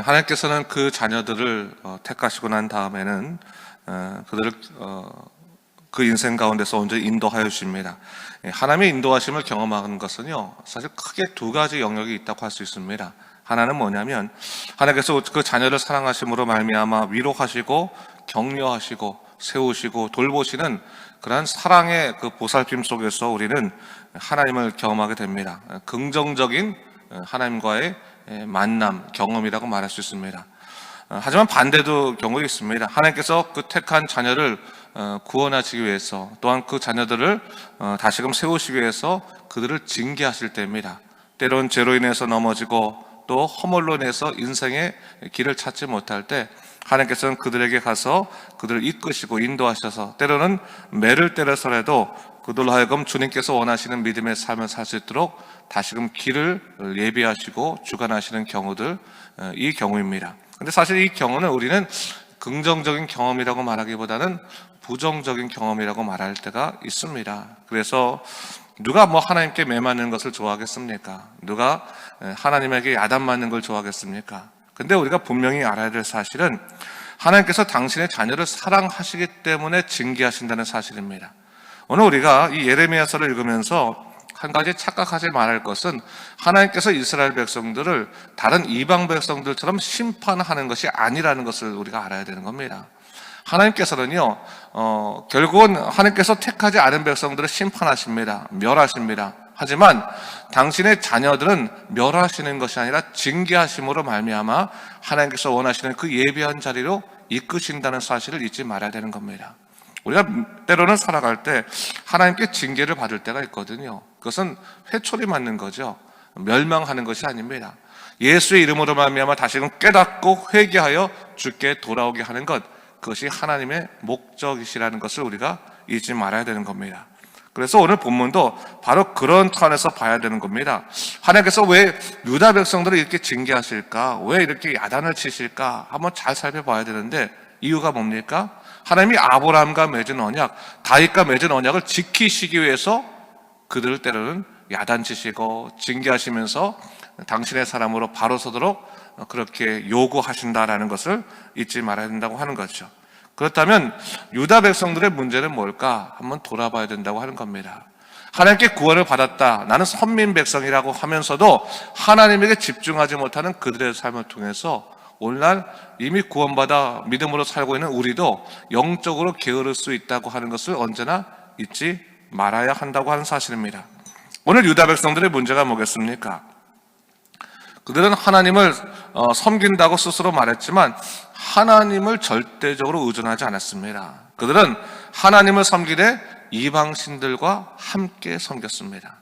하나님께서는 그 자녀들을 택하시고 난 다음에는 그들을 그 인생 가운데서 온전히 인도하여 주십니다. 하나님의 인도하심을 경험하는 것은요, 사실 크게 두 가지 영역이 있다고 할 수 있습니다. 하나는 뭐냐면 하나님께서 그 자녀를 사랑하심으로 말미암아 위로하시고 격려하시고 세우시고 돌보시는 그러한 사랑의 그 보살핌 속에서 우리는 하나님을 경험하게 됩니다. 긍정적인 하나님과의 만남, 경험이라고 말할 수 있습니다. 하지만 반대도 경우가 있습니다. 하나님께서 그 택한 자녀를 구원하시기 위해서, 또한 그 자녀들을 다시금 세우시기 위해서 그들을 징계하실 때입니다. 때론 죄로 인해서 넘어지고 또 허물로 인해서 인생의 길을 찾지 못할 때 하나님께서는 그들에게 가서 그들을 이끄시고 인도하셔서 때로는 매를 때려서라도 그들로 하여금 주님께서 원하시는 믿음의 삶을 살 수 있도록 다시금 길을 예비하시고 주관하시는 경우들, 이 경우입니다. 근데 사실 이 경우는 우리는 긍정적인 경험이라고 말하기보다는 부정적인 경험이라고 말할 때가 있습니다. 그래서 누가 하나님께 매 맞는 것을 좋아하겠습니까? 누가 하나님에게 야단 맞는 걸 좋아하겠습니까? 근데 우리가 분명히 알아야 될 사실은 하나님께서 당신의 자녀를 사랑하시기 때문에 징계하신다는 사실입니다. 오늘 우리가 이 예레미야서를 읽으면서 한 가지 착각하지 말할 것은 하나님께서 이스라엘 백성들을 다른 이방 백성들처럼 심판하는 것이 아니라는 것을 우리가 알아야 되는 겁니다. 하나님께서는요, 결국은 하나님께서 택하지 않은 백성들을 심판하십니다. 멸하십니다. 하지만 당신의 자녀들은 멸하시는 것이 아니라 징계하심으로 말미암아 하나님께서 원하시는 그 예비한 자리로 이끄신다는 사실을 잊지 말아야 되는 겁니다. 우리가 때로는 살아갈 때 하나님께 징계를 받을 때가 있거든요. 그것은 회초리 맞는 거죠. 멸망하는 것이 아닙니다. 예수의 이름으로 말미암아 다시금 깨닫고 회개하여 주께 돌아오게 하는 것, 그것이 하나님의 목적이시라는 것을 우리가 잊지 말아야 되는 겁니다. 그래서 오늘 본문도 바로 그런 터에서 봐야 되는 겁니다. 하나님께서 왜 유다 백성들을 이렇게 징계하실까? 왜 이렇게 야단을 치실까? 한번 잘 살펴봐야 되는데 이유가 뭡니까? 하나님이 아브라함과 맺은 언약, 다윗과 맺은 언약을 지키시기 위해서 그들을 때로는 야단치시고 징계하시면서 당신의 사람으로 바로 서도록 그렇게 요구하신다라는 것을 잊지 말아야 된다고 하는 거죠. 그렇다면 유다 백성들의 문제는 뭘까? 한번 돌아봐야 된다고 하는 겁니다. 하나님께 구원을 받았다, 나는 선민 백성이라고 하면서도 하나님에게 집중하지 못하는 그들의 삶을 통해서 오늘날 이미 구원받아 믿음으로 살고 있는 우리도 영적으로 게으를 수 있다고 하는 것을 언제나 잊지 말아야 한다고 하는 사실입니다. 오늘 유다 백성들의 문제가 뭐겠습니까? 그들은 하나님을 섬긴다고 스스로 말했지만 하나님을 절대적으로 의존하지 않았습니다. 그들은 하나님을 섬기되 이방신들과 함께 섬겼습니다.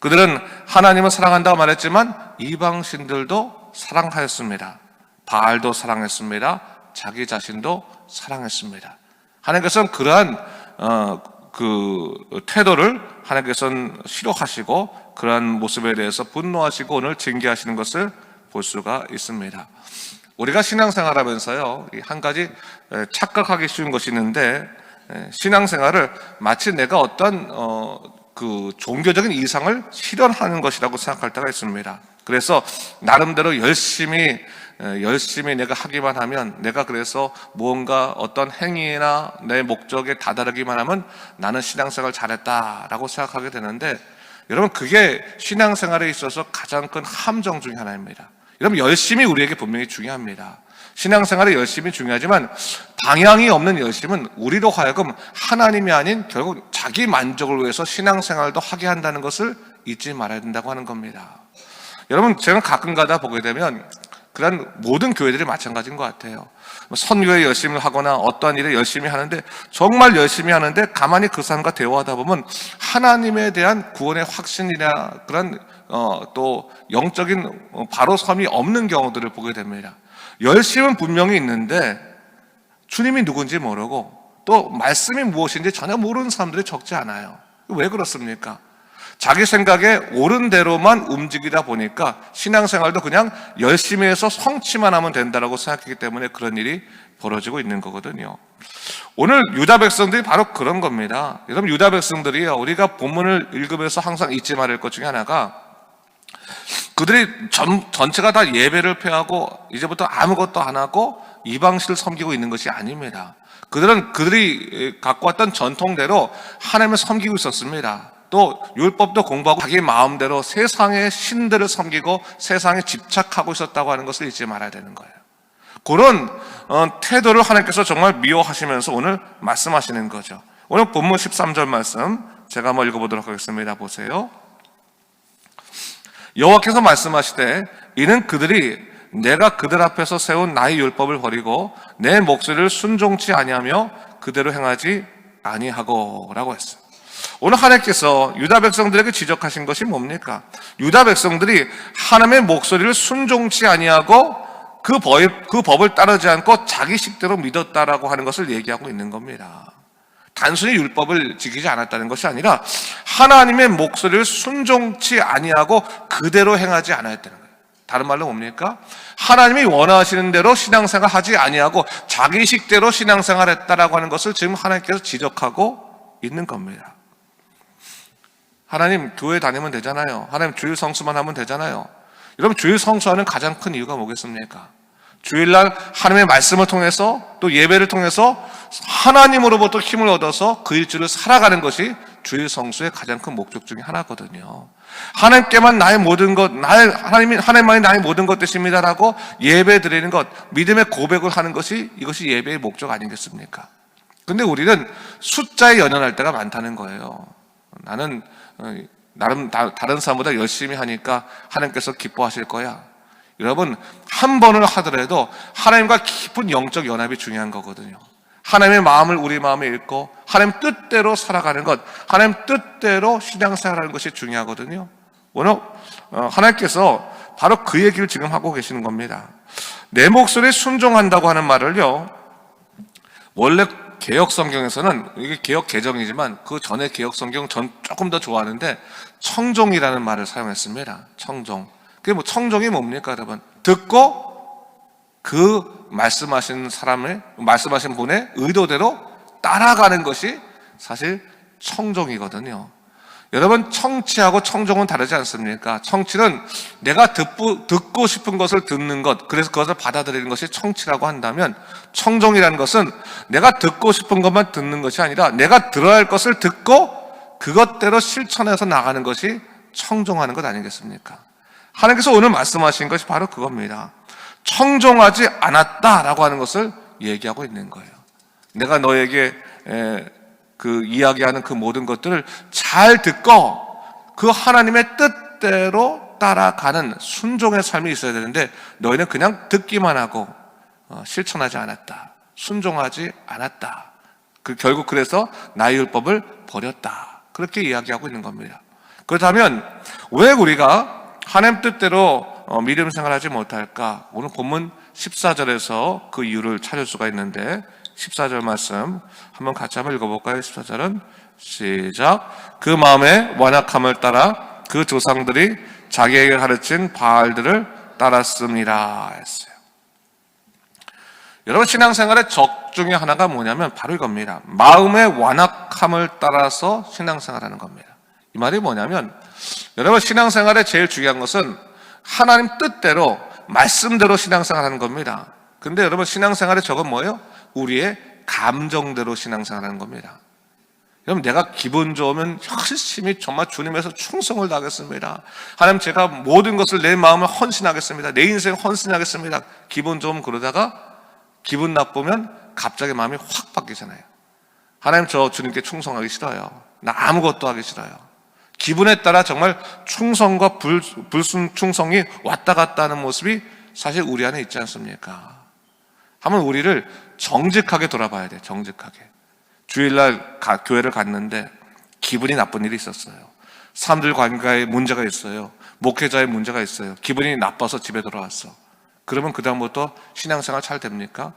그들은 하나님을 사랑한다고 말했지만 이방신들도 사랑하였습니다. 바알도 사랑했습니다. 자기 자신도 사랑했습니다. 하나님께서는 그러한 그 태도를 하나님께서는 싫어하시고 그러한 모습에 대해서 분노하시고 오늘 징계하시는 것을 볼 수가 있습니다. 우리가 신앙생활하면서요, 한 가지 착각하기 쉬운 것이 있는데, 신앙생활을 마치 내가 어떤 그 종교적인 이상을 실현하는 것이라고 생각할 때가 있습니다. 그래서 나름대로 열심히 내가 하기만 하면, 내가 그래서 무언가 어떤 행위나 내 목적에 다다르기만 하면 나는 신앙생활 잘했다라고 생각하게 되는데, 여러분, 그게 신앙생활에 있어서 가장 큰 함정 중에 하나입니다. 여러분, 열심히 우리에게 분명히 중요합니다. 신앙생활이 열심히 중요하지만 방향이 없는 열심은 우리로 하여금 하나님이 아닌 결국 자기 만족을 위해서 신앙생활도 하게 한다는 것을 잊지 말아야 된다고 하는 겁니다. 여러분, 제가 가끔 가다 보게 되면 그런 모든 교회들이 마찬가지인 것 같아요. 선교에 열심히 하거나 어떠한 일에 열심히 하는데, 정말 열심히 하는데 가만히 그 사람과 대화하다 보면 하나님에 대한 구원의 확신이나 그런 또 영적인 바로 섬이 없는 경우들을 보게 됩니다. 열심은 분명히 있는데 주님이 누군지 모르고 또 말씀이 무엇인지 전혀 모르는 사람들이 적지 않아요. 왜 그렇습니까? 자기 생각에 옳은 대로만 움직이다 보니까 신앙생활도 그냥 열심히 해서 성취만 하면 된다고 생각하기 때문에 그런 일이 벌어지고 있는 거거든요. 오늘 유다 백성들이 바로 그런 겁니다. 여러분, 유다 백성들이요, 우리가 본문을 읽으면서 항상 잊지 말을 것 중에 하나가 그들이 전체가 다 예배를 폐하고 이제부터 아무것도 안 하고 이방신을 섬기고 있는 것이 아닙니다. 그들은 그들이 갖고 왔던 전통대로 하나님을 섬기고 있었습니다. 또 율법도 공부하고 자기 마음대로 세상의 신들을 섬기고 세상에 집착하고 있었다고 하는 것을 잊지 말아야 되는 거예요. 그런 태도를 하나님께서 정말 미워하시면서 오늘 말씀하시는 거죠. 오늘 본문 13절 말씀 제가 한번 읽어보도록 하겠습니다. 보세요. 여호와께서 말씀하시되 이는 그들이 내가 그들 앞에서 세운 나의 율법을 버리고 내 목소리를 순종치 아니하며 그대로 행하지 아니하고 라고 했어요. 오늘 하나님께서 유다 백성들에게 지적하신 것이 뭡니까? 유다 백성들이 하나님의 목소리를 순종치 아니하고 그 법을 따르지 않고 자기 식대로 믿었다라고 하는 것을 얘기하고 있는 겁니다. 단순히 율법을 지키지 않았다는 것이 아니라 하나님의 목소리를 순종치 아니하고 그대로 행하지 않았다는 거예요. 다른 말로 뭡니까? 하나님이 원하시는 대로 신앙생활 하지 아니하고 자기 식대로 신앙생활 했다라고 하는 것을 지금 하나님께서 지적하고 있는 겁니다. 하나님 교회 다니면 되잖아요. 하나님 주일 성수만 하면 되잖아요. 여러분 주일 성수하는 가장 큰 이유가 뭐겠습니까? 주일날 하나님의 말씀을 통해서 또 예배를 통해서 하나님으로부터 힘을 얻어서 그 일주일을 살아가는 것이 주일 성수의 가장 큰 목적 중에 하나거든요. 하나님께만 나의 모든 것, 하나님만이 나의 모든 것 되십니다라고 예배 드리는 것, 믿음의 고백을 하는 것이 이것이 예배의 목적 아니겠습니까? 근데 우리는 숫자에 연연할 때가 많다는 거예요. 나는 나름 다른 사람보다 열심히 하니까 하나님께서 기뻐하실 거야. 여러분 한 번을 하더라도 하나님과 깊은 영적 연합이 중요한 거거든요. 하나님의 마음을 우리 마음에 읽고 하나님 뜻대로 살아가는 것, 하나님 뜻대로 신앙생활하는 것이 중요하거든요. 오늘 하나님께서 바로 그 얘기를 지금 하고 계시는 겁니다. 내 목소리에 순종한다고 하는 말을요, 원래 개역 성경에서는, 이게 개역 개정이지만 그 전에 개역 성경 전 조금 더 좋아하는데 청종이라는 말을 사용했습니다. 청종. 그게 청종이 뭡니까, 여러분? 듣고 그 말씀하신 분의 의도대로 따라가는 것이 사실 청종이거든요. 여러분 청취하고 청종은 다르지 않습니까? 청취는 내가 듣고 싶은 것을 듣는 것, 그래서 그것을 받아들이는 것이 청취라고 한다면, 청종이라는 것은 내가 듣고 싶은 것만 듣는 것이 아니라 내가 들어야 할 것을 듣고 그것대로 실천해서 나가는 것이 청종하는 것 아니겠습니까? 하나님께서 오늘 말씀하신 것이 바로 그겁니다. 청종하지 않았다라고 하는 것을 얘기하고 있는 거예요. 내가 너에게 그 이야기하는 그 모든 것들을 잘 듣고 그 하나님의 뜻대로 따라가는 순종의 삶이 있어야 되는데 너희는 그냥 듣기만 하고 실천하지 않았다. 순종하지 않았다. 결국 그래서 나의 율법을 버렸다. 그렇게 이야기하고 있는 겁니다. 그렇다면 왜 우리가 하나님 뜻대로 믿음 생활하지 못할까? 오늘 본문 14절에서 그 이유를 찾을 수가 있는데 14절 말씀 한번 같이 한번 읽어볼까요? 14절은 시작. 그 마음의 완악함을 따라 그 조상들이 자기에게 가르친 바알들을 따랐습니다 했어요. 여러분 신앙생활의 적 중에 하나가 뭐냐면 바로 이겁니다. 마음의 완악함을 따라서 신앙생활하는 겁니다. 이 말이 뭐냐면 여러분 신앙생활의 제일 중요한 것은 하나님 뜻대로 말씀대로 신앙생활하는 겁니다. 근데 여러분 신앙생활의 적은 뭐예요? 우리의 감정대로 신앙생활하는 겁니다. 여러분 내가 기분 좋으면 열심히 정말 주님에서 충성을 다하겠습니다. 하나님 제가 모든 것을 내 마음을 헌신하겠습니다. 내 인생 헌신하겠습니다. 기분 좋으면 그러다가 기분 나쁘면 갑자기 마음이 확 바뀌잖아요. 하나님 저 주님께 충성하기 싫어요. 나 아무것도 하기 싫어요. 기분에 따라 정말 충성과 불충성이 왔다 갔다 하는 모습이 사실 우리 안에 있지 않습니까? 한번 우리를 정직하게 돌아봐야 돼요. 정직하게. 주일날 교회를 갔는데 기분이 나쁜 일이 있었어요. 사람들 관계에 문제가 있어요. 목회자의 문제가 있어요. 기분이 나빠서 집에 돌아왔어. 그러면 그 다음부터 신앙생활 잘 됩니까?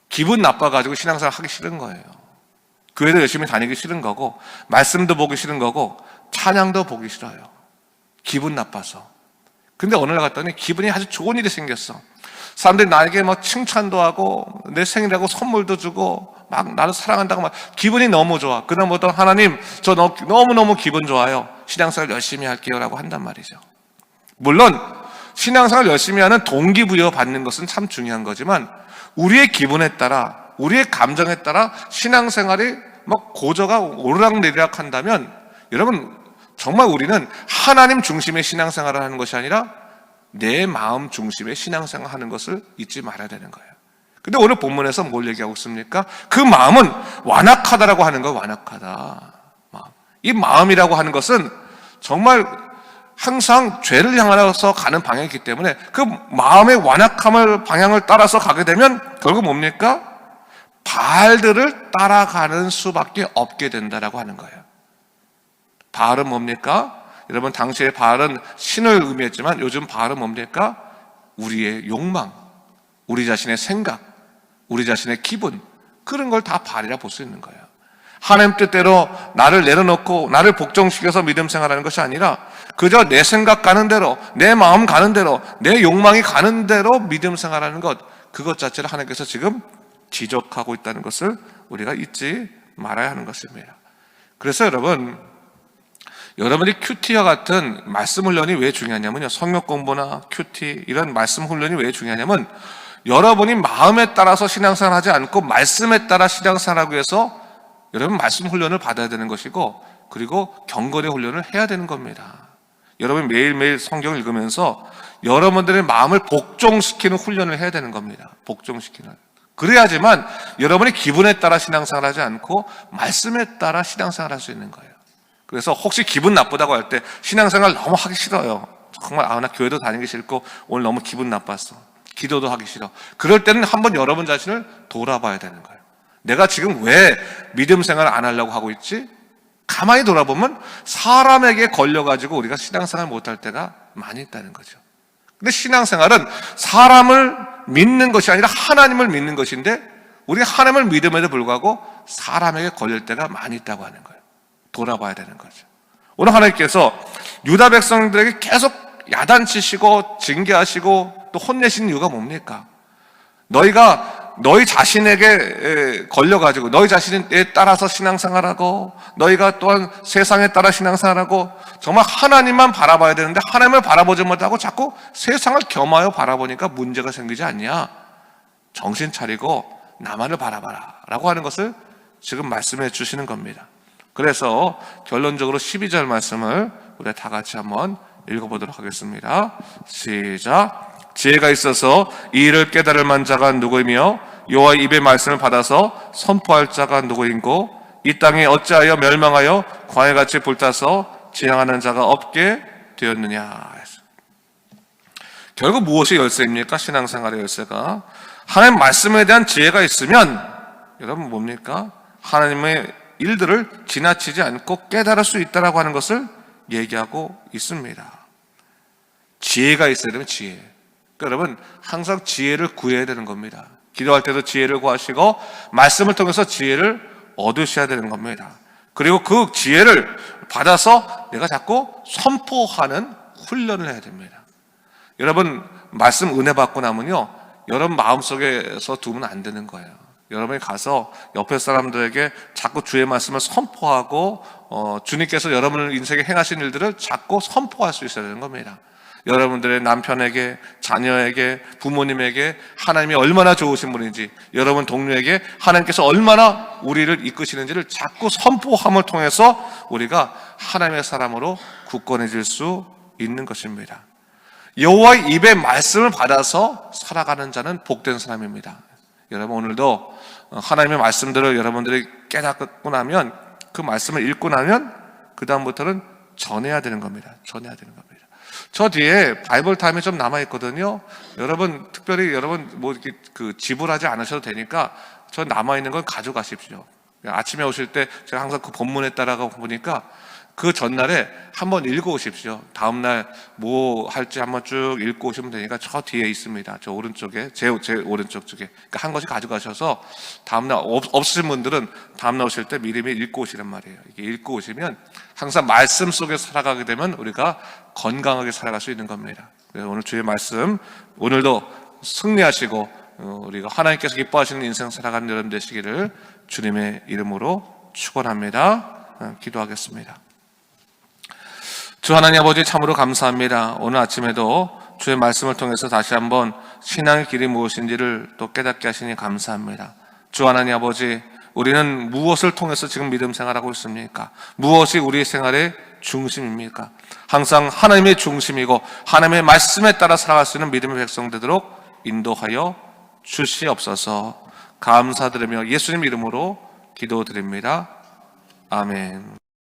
기분 나빠가지고 신앙생활 하기 싫은 거예요. 교회도 열심히 다니기 싫은 거고 말씀도 보기 싫은 거고 찬양도 보기 싫어요. 기분 나빠서. 근데 어느 날 갔더니 기분이 아주 좋은 일이 생겼어. 사람들이 나에게 막 칭찬도 하고 내 생일이라고 선물도 주고 막 나를 사랑한다고 막 기분이 너무 좋아. 그다음부터 하나님 저 너무너무 기분 좋아요. 신앙생활 열심히 할게요 라고 한단 말이죠. 물론 신앙생활 열심히 하는 동기부여 받는 것은 참 중요한 거지만 우리의 기분에 따라, 우리의 감정에 따라 신앙생활이 막 고저가 오르락내리락 한다면 여러분 정말 우리는 하나님 중심의 신앙생활을 하는 것이 아니라 내 마음 중심의 신앙생활을 하는 것을 잊지 말아야 되는 거예요. 근데 오늘 본문에서 뭘 얘기하고 있습니까? 그 마음은 완악하다라고 하는 거예요. 완악하다. 이 마음이라고 하는 것은 정말 항상 죄를 향해서 가는 방향이기 때문에 그 마음의 완악함을 방향을 따라서 가게 되면 결국 뭡니까? 바알들을 따라가는 수밖에 없게 된다라고 하는 거예요. 바알은 뭡니까? 여러분 당시에 바알은 신을 의미했지만 요즘 바알은 뭡니까? 우리의 욕망, 우리 자신의 생각, 우리 자신의 기분, 그런 걸 다 바알이라 볼 수 있는 거예요. 하나님 뜻대로 나를 내려놓고 나를 복종시켜서 믿음 생활하는 것이 아니라 그저 내 생각 가는 대로, 내 마음 가는 대로, 내 욕망이 가는 대로 믿음 생활하는 것, 그것 자체를 하나님께서 지금 지적하고 있다는 것을 우리가 잊지 말아야 하는 것입니다. 그래서 여러분이 큐티와 같은 말씀 훈련이 왜 중요하냐면요, 성역 공부나 큐티 이런 말씀 훈련이 왜 중요하냐면 여러분이 마음에 따라서 신앙생활 하지 않고 말씀에 따라 신앙생활하기 위해서 여러분 말씀 훈련을 받아야 되는 것이고, 그리고 경건의 훈련을 해야 되는 겁니다. 여러분 매일매일 성경을 읽으면서 여러분들의 마음을 복종시키는 훈련을 해야 되는 겁니다. 복종시키는. 그래야지만 여러분이 기분에 따라 신앙생활 하지 않고 말씀에 따라 신앙생활 할 수 있는 거예요. 그래서 혹시 기분 나쁘다고 할 때 신앙생활 너무 하기 싫어요. 정말 나 교회도 다니기 싫고 오늘 너무 기분 나빴어. 기도도 하기 싫어. 그럴 때는 한번 여러분 자신을 돌아봐야 되는 거예요. 내가 지금 왜 믿음 생활을 안 하려고 하고 있지? 가만히 돌아보면 사람에게 걸려가지고 우리가 신앙생활을 못할 때가 많이 있다는 거죠. 근데 신앙생활은 사람을 믿는 것이 아니라 하나님을 믿는 것인데 우리가 하나님을 믿음에도 불구하고 사람에게 걸릴 때가 많이 있다고 하는 거예요. 돌아봐야 되는 거죠. 오늘 하나님께서 유다 백성들에게 계속 야단치시고 징계하시고 또 혼내신 이유가 뭡니까? 너희가 너희 자신에게 걸려가지고 너희 자신에 따라서 신앙생활하고 너희가 또한 세상에 따라 신앙생활하고 정말 하나님만 바라봐야 되는데 하나님을 바라보지 못하고 자꾸 세상을 겸하여 바라보니까 문제가 생기지 않냐? 정신 차리고 나만을 바라봐라 라고 하는 것을 지금 말씀해 주시는 겁니다. 그래서 결론적으로 12절 말씀을 우리 다 같이 한번 읽어보도록 하겠습니다. 시작. 지혜가 있어서 이 일을 깨달을 만 자가 누구이며 여호와의 입의 말씀을 받아서 선포할 자가 누구인고 이 땅에 어찌하여 멸망하여 광야같이 불타서 지향하는 자가 없게 되었느냐. 결국 무엇이 열쇠입니까? 신앙생활의 열쇠가 하나님 말씀에 대한 지혜가 있으면 여러분 뭡니까? 하나님의 일들을 지나치지 않고 깨달을 수 있다라고 하는 것을 얘기하고 있습니다. 지혜가 있어야 되면 지혜. 그러니까 여러분 항상 지혜를 구해야 되는 겁니다. 기도할 때도 지혜를 구하시고 말씀을 통해서 지혜를 얻으셔야 되는 겁니다. 그리고 그 지혜를 받아서 내가 자꾸 선포하는 훈련을 해야 됩니다. 여러분 말씀 은혜 받고 나면요 여러분 마음속에서 두면 안 되는 거예요. 여러분이 가서 옆에 사람들에게 자꾸 주의 말씀을 선포하고 주님께서 여러분의 인생에 행하신 일들을 자꾸 선포할 수 있어야 되는 겁니다. 여러분들의 남편에게, 자녀에게, 부모님에게 하나님이 얼마나 좋으신 분인지, 여러분 동료에게 하나님께서 얼마나 우리를 이끄시는지를 자꾸 선포함을 통해서 우리가 하나님의 사람으로 굳건해질 수 있는 것입니다. 여호와의 입의 말씀을 받아서 살아가는 자는 복된 사람입니다. 여러분 오늘도 하나님의 말씀들을 여러분들이 깨닫고 나면 그 말씀을 읽고 나면 그 다음부터는 전해야 되는 겁니다. 전해야 되는 겁니다. 저 뒤에 바이블 타임이 좀 남아 있거든요. 여러분 특별히 여러분 뭐 이렇게 지불하지 않으셔도 되니까 저 남아 있는 건 가져가십시오. 아침에 오실 때 제가 항상 그 본문에 따라가 보니까 그 전날에 한번 읽어오십시오. 다음날 뭐 할지 한번 쭉 읽고 오시면 되니까 저 뒤에 있습니다. 저 오른쪽에, 제 오른쪽 쪽에. 그러니까 한 것씩 가져가셔서 다음날 없으신 분들은 다음날 오실 때 미리미리 읽고 오시란 말이에요. 이게 읽고 오시면 항상 말씀 속에 살아가게 되면 우리가 건강하게 살아갈 수 있는 겁니다. 그래서 오늘 주의 말씀, 오늘도 승리하시고 우리가 하나님께서 기뻐하시는 인생 살아가는 여러분 되시기를 주님의 이름으로 축원합니다. 기도하겠습니다. 주 하나님 아버지 참으로 감사합니다. 오늘 아침에도 주의 말씀을 통해서 다시 한번 신앙의 길이 무엇인지를 또 깨닫게 하시니 감사합니다. 주 하나님 아버지, 우리는 무엇을 통해서 지금 믿음 생활하고 있습니까? 무엇이 우리 생활의 중심입니까? 항상 하나님의 중심이고 하나님의 말씀에 따라 살아갈 수 있는 믿음의 백성 되도록 인도하여 주시옵소서. 감사드리며 예수님 이름으로 기도드립니다. 아멘.